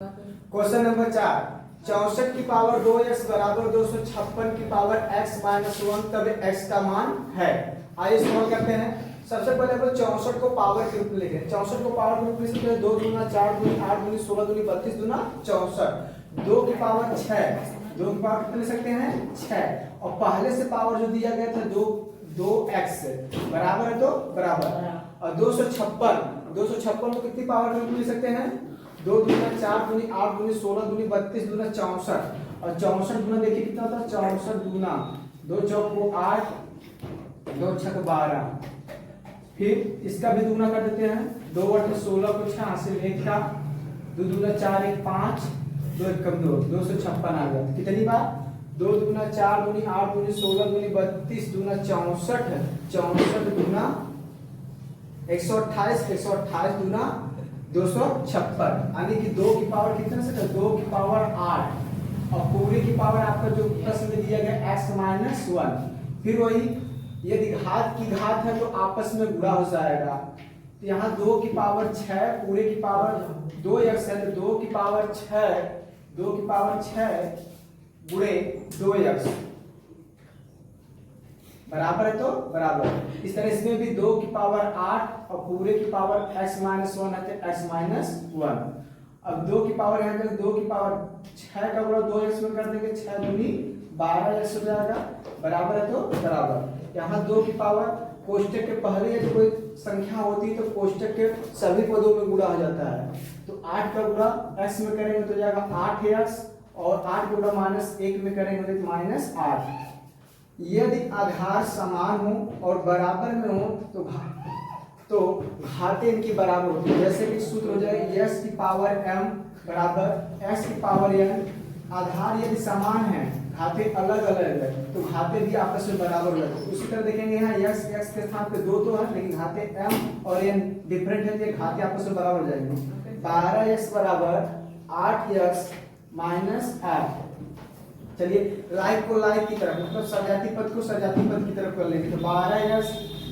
Question number 4, 64 की power 2x बराबर 256 की पावर x माइनस 1 तब x का मान है। आइए सॉल्व करते हैं। सबसे पहले हम 64 को पावर के रूप में लिखें। 64 को पावर के रूप में लिख सकते हैं 2 दूना 4 दूनी 8 दूनी 16 दूनी 32 दूना 64। 2 की पावर 6, 2 की पावर कितने लिख सकते हैं 6। और पहले से पावर जो दिया गया था 2x बराबर है तो बराबर। और 256 को कितनी पावर के रूप में लिख सकते हैं 2 दूना 4 दूनी 8 दूनी 16 दूनी 32 दूना 64। और 64 दूना देखिए कितना होता है 64 दूना 2 चौक 8 2 छक 12। फिर इसका भी दूना कर देते हैं 2 8 16 को 6 से 1 का 2 दूना 4 1 5 2 1 कम 2 256 आ गया। कितनी बार 2 दूना 4 दूनी 8 दूनी 16 दूनी 32 दूना 64 64 दूना 128 दूना 256 यानी कि 2 की पावर कितने से 2 की पावर 8 और पूरे की पावर आपका जो प्रश्न में दिया गया x माइनस 1। फिर वही यदि घात की घात है तो आपस में गुणा हो जाएगा। तो यहाँ 2 की पावर 6 पूरे की पावर 2x है तो 2 की पावर 6 गुणे 2x बराबर है तो बराबर। इस तरह इसमें भी 2 की पावर 8 और पूरे की पावर x माइनस 1 है तो x माइनस 1। अब 2 की पावर यहाँ पे 2 की पावर 6 का गुणा 2x में कर देंगे 6 दूनी 12x हो जाएगा बराबर है तो बराबर। यहाँ 2 की पावर कोष्टक के पहले यदि कोई संख्या होती है तो कोष्टक के सभी पदों में गुणा हो जाता है। तो 8 का गुणा x में करेंगे तो जाएगा 8x और 8 का गुणा माइनस 1 में करेंगे तो माइनस 8। यदि आधार समान हो और बराबर में हो तो घातें इनकी बराबर होती है। जैसे कि सूत्र हो जाएगा s की पावर m बराबर s की पावर n। आधार यदि समान है घातें अलग अलग है तो घातें भी आपस में बराबर हो जाती है। उसी तरह देखेंगे यहाँ x के स्थान पे 2 तो है लेकिन घातें m और n डिफरेंट है तो घातें आपस में बराबर हो जाएंगी। 12x बराबर 8x माइनस 8। चलिए लाइक को लाइक की तरफ मतलब सजाती पद को सजाती पद की तरफ कर लेंगे। तो 12x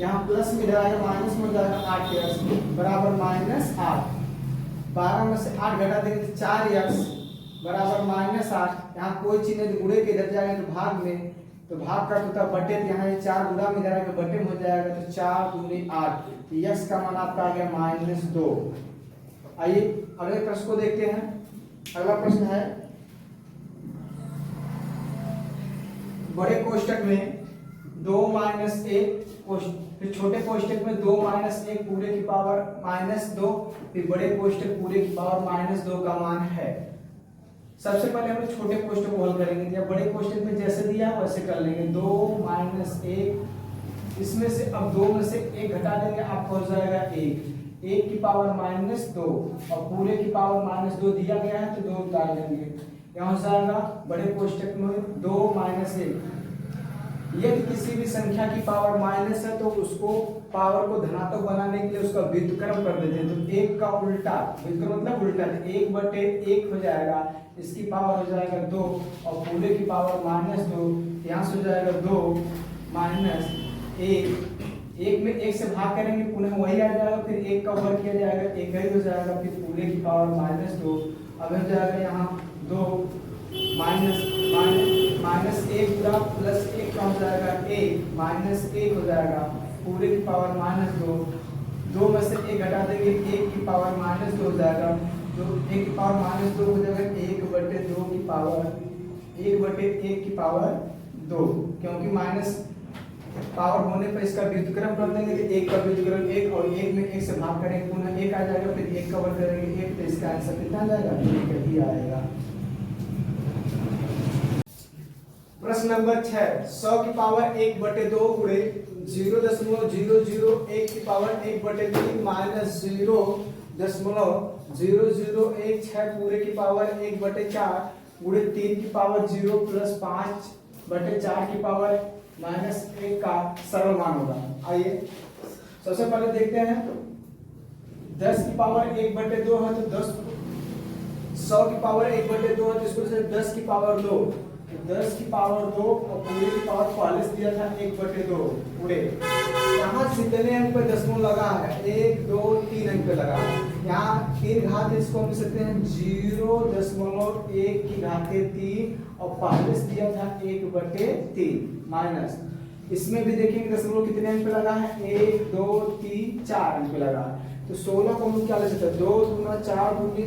यहाँ प्लस में जाएगा माइनस में जाएगा 8x बराबर माइनस 8। 12 में से 8 घटा देंगे तो 4x बराबर माइनस 8। यहाँ कोई चीज नहीं गुणे के इधर जाएगा तो भाग में तो भाग का होता बटे तो यहाँ 4 गुणा में जाएगा बटे में हो जाएगा तो 4 दूनी 8। तो x का मान आपका आ गया माइनस 2। आइए अगले प्रश्न को देखते हैं। अगला प्रश्न है बड़े कोष्टक में 2 माइनस 1 फिर छोटे कोष्टक में 2 माइनस 1 पूरे की पावर माइनस 2 फिर बड़े कोष्टक पूरे की पावर माइनस 2 का मान है। सबसे पहले हम छोटे कोष्टक को हल करेंगे या बड़े कोष्टक में जैसे दिया वैसे कर लेंगे। 2 माइनस 1 इसमें से अब 2 में से 1 घटा देंगे आपको हो जाएगा 1 की पावर माइनस 2 और पूरे की पावर माइनस 2 दिया गया है तो 2 उतार देंगे। यहाँ जाएगा बड़े कोष्टक में 2 माइनस 1। यदि किसी भी संख्या की पावर माइनस है तो उसको पावर को धनात्मक बनाने के लिए उसका व्युत्क्रम कर देते हैं। तो 1 का उल्टा व्युत्क्रम मतलब उल्टा 1/1 हो जाएगा। इसकी पावर हो जाएगा 2 और पूरे की पावर माइनस 2। यहाँ से हो जाएगा 2 माइनस 1 में 1 से भाग करेंगे पुनः वही आ जाएगा। फिर 1 का वर्ग किया जाएगा 1 ही हो जाएगा। फिर पूरे की पावर माइनस 2 अब हो जाएगा यहाँ 2 माइनस 1 पूरा प्लस 1 का हो जाएगा 1 माइनस 1 हो जाएगा पूरे की पावर माइनस 2 में से 1 घटा देंगे 1 की पावर माइनस 2 हो जाएगा। तो 1 की पावर माइनस 2 हो जाएगा 1/2 की पावर 1/1 की पावर 2 क्योंकि माइनस पावर होने पर इसका व्युत्क्रम कर देंगे तो 1 का व्युत्क्रम 1 और 1 में 1 से भाग करेंगे पुनः 1 आ जाएगा। फिर 1 का वर्ग करेंगे 1 तो इसका आंसर कितना आ जाएगा 1 ही आएगा। प्रश्न नंबर 6, 100 की पावर 1/2 गुणे 0.001 की पावर 1/3 माइनस 0.0016 पूरे की पावर 1/4 गुणे 3 की पावर 0 प्लस 5/4 की पावर माइनस 1 का सरल मान होगा। आइए सबसे पहले देखते हैं 10 की पावर 1/2 है तो 100 की पावर 1/2 है तो इसको 10 की पावर 2 10 की पावर 2 और पूरे की पावर पहले से दिया था 1/2 पूरे। यहाँ जितने अंक पे दशमलव लगा है 1 2 3 अंक पे लगा है यहाँ 3 घात है, इसको हम लिख सकते हैं 0.1 की घाते 3 और पहले से दिया था 1/3 माइनस, इसमें भी देखेंगे दशमलव कितने अंक पे लगा है, 1 2 3 4 अंक पे लगा है। तो 16 को हम क्या ले सकते हैं, 2 दूना 4 दूनी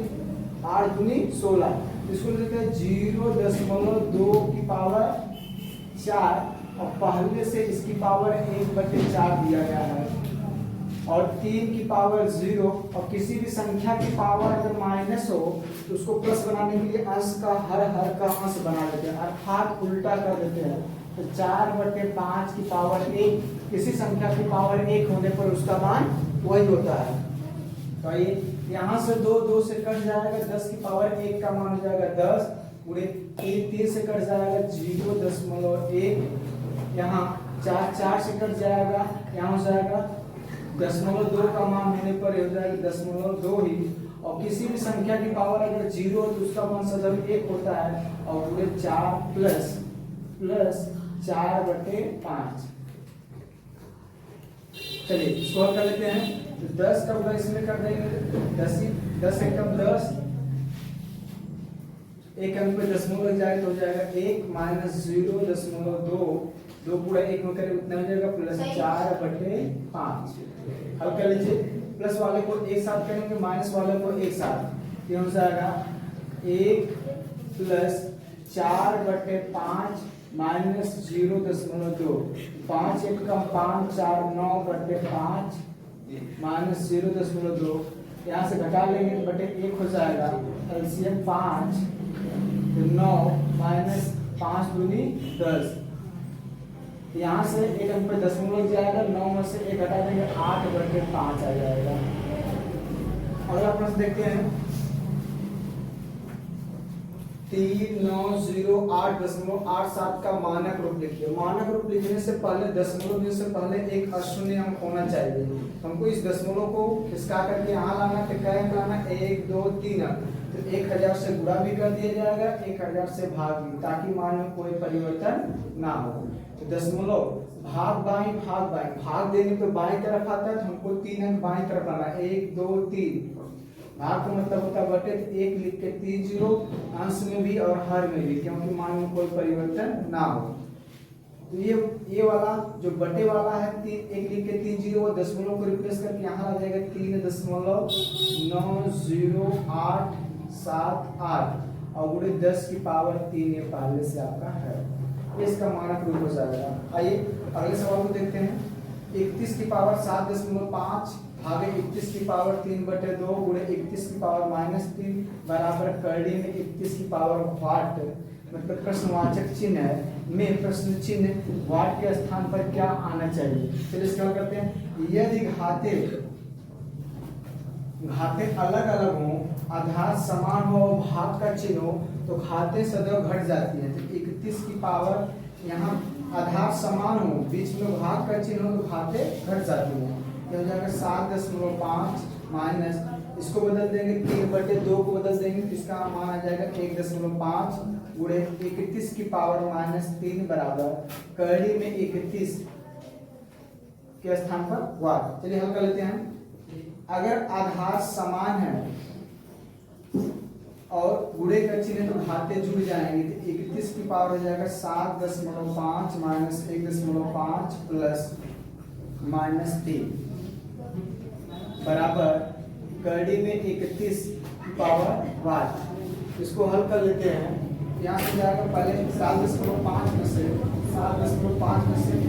8 दूनी 16, इसको ले सकते हैं 0.2 की पावर 4 और पहले से इसकी पावर 1/4 दिया गया है और 3 की पावर 0 और किसी भी संख्या की पावर अगर माइनस हो तो उसको प्लस बनाने के लिए अंश का हर का अंश बना देते हैं, अर्थात उल्टा कर देते हैं। तो 4/5 की पावर 1, किसी संख्या की पावर 1 होने पर उसका मान वही होता है। तो ये यहाँ से 2 से कट जाएगा, 10 की पावर 1 का मान हो जाएगा 10, पूरे 3 से कट जाएगा 0.1, यहाँ 4 से कट जाएगा, यहाँ हो जाएगा 0.2 का मान होने पर हो जाएगा 0.2 ही, और किसी भी संख्या की पावर अगर 0 हो तो उसका मान सदैव 1 होता है, और पूरे 4 प्लस 4/5। चलिए इसको हल कर लेते हैं। तो 10 का गुणा इसमें कर देंगे, 10 एकम 10, एक अंक पे दशमलव लग जाए तो हो जाएगा 1 माइनस 0.2, 2 पूरा 1 में करें उतना हो जाएगा प्लस 4/5। हल कर लीजिए, प्लस वाले को एक साथ करेंगे, माइनस वाले को एक साथ, ये हो जाएगा 1 प्लस 4/5 माइनस 0.2, 5 1 का 5, 4 9/5 माइनस 0.2, यहाँ से घटा लेंगे तो बटे 1 हो जाएगा, एलसीएम 5 तो 9 माइनस 5 दूनी 10, यहाँ से एक अंक पे दशमलव लग जाएगा, 9 में से 1 घटा देंगे 8/5 आ जाएगा। अगला प्रश्न देखते हैं, 3908.87 का मानक रूप लिखिए। मानक रूप लिखने से पहले दशमलव से पहले एक अशून्य अंक होना चाहिए। हमको इस दशमलव को इसका करके यहाँ लाना, तो क्या अंक लाना, 1 2 3 अंक, तो 1000 से गुणा भी कर दिया जाएगा, 1000 से भाग भी, ताकि मान में कोई परिवर्तन ना हो। तो दशमलव भाग भाग देने पे बाईं तरफ आता है, तो हमको 3 अंक बाईं तरफ लाना, 1 2 3, भाग का मतलब होता है बटे, 1 लिख के 3 0 अंश में भी और हर में भी, क्योंकि मान में कोई परिवर्तन ना हो। तो ये वाला जो बटे वाला है 1 लिख के 3 0, वो दशमलव को रिप्लेस करके यहाँ आ जाएगा 3.90878 और गुणे 10 की पावर 3, ये पहले से आपका है, इसका मानक रूप हो जाएगा। आइए अगले सवाल को देखते हैं। 31 की पावर 7.5 भागे 31 की पावर 3/2 गुणे 31 की पावर -3 बराबर करड़ी में 31 की पावर वाट, मतलब प्रश्नवाचक चिन्ह है में प्रश्न चिन्ह वाट के स्थान पर क्या आना चाहिए। चलिए इसका हल करते हैं। यदि घाते अलग अलग हो, आधार समान हो, भाग का चिन्ह हो, तो घाते सदैव घट जाती है। तो 31 की पावर यहाँ आधार समान हो, बीच में भाग का चिन्ह हो, तो घाते घट जाती है। हो जाएगा 7.5 माइनस, इसको बदल देंगे 3/2 को बदल देंगे, इसका मान आ जाएगा 1.5 गुणे 31 की पावर -3 बराबर करड़ी में 31 के स्थान पर वाट। चलिए हल कर लेते हैं। अगर आधार समान है और गुणे का चिन्ह तो घाते जुड़ जाएंगे, तो 31 की पावर हो जाएगा 7.5 माइनस 1.5 प्लस -3 बराबर करड़ी में 31 की पावर वाट। इसको हल कर लेते हैं। यहाँ से जाएगा पहले 7.5 में से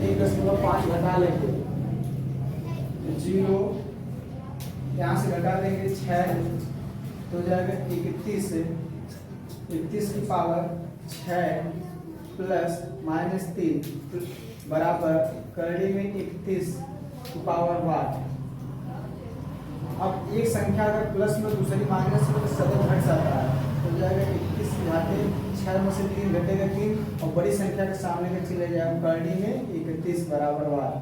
1.5 घटा लेंगे, 0 यहाँ से घटा देंगे 6, तो जाएगा 31 की पावर 6 प्लस -3 बराबर करड़ी में 31 की पावर वाट। अब एक संख्या अगर प्लस में दूसरी माइनस में तो सदैव घट जाता है, तो जाएगा 21 घाते 6 में से 3 घटेगा 3 और बड़ी संख्या के सामने का चिन्ह जाएगा करड़ी में 31 बराबर वाट।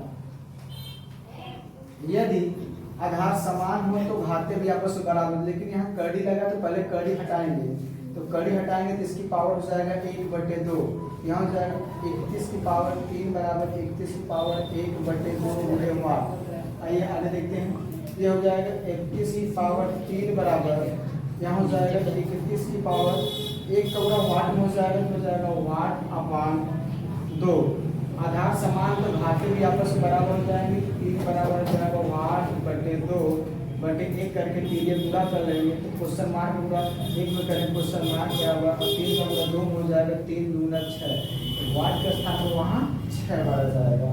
यदि आधार समान हो तो घाते भी आपस में बराबर, लेकिन यहाँ करड़ी लगा तो पहले करड़ी हटाएंगे, तो करड़ी हटाएंगे तो इसकी पावर हो जाएगा 1/2, यहाँ हो जाएगा 31 की पावर 3 बराबर 31 की पावर 1/2 गुणे वाट। आइए आगे देखते हैं। ये हो जाएगा 21 की पावर 3 बराबर, यहाँ हो जाएगा 31 की पावर 1 का पूरा वाट में हो जाएगा, तो हो जाएगा वाट अपान 2। आधार समान तो घाते भी आपस में बराबर हो जाएंगे, 3 बराबर हो जाएगा वाट बटे 2 बटे 1 करके टीरिया पूरा कर लेंगे, तो क्वेश्चन मार्क पूरा 1 में करेंगे, क्वेश्चन मार्क क्या होगा, 3 का पूरा 2 हो जाएगा, 3 दूना 6, वाट का स्थान वहाँ 6 बार जाएगा।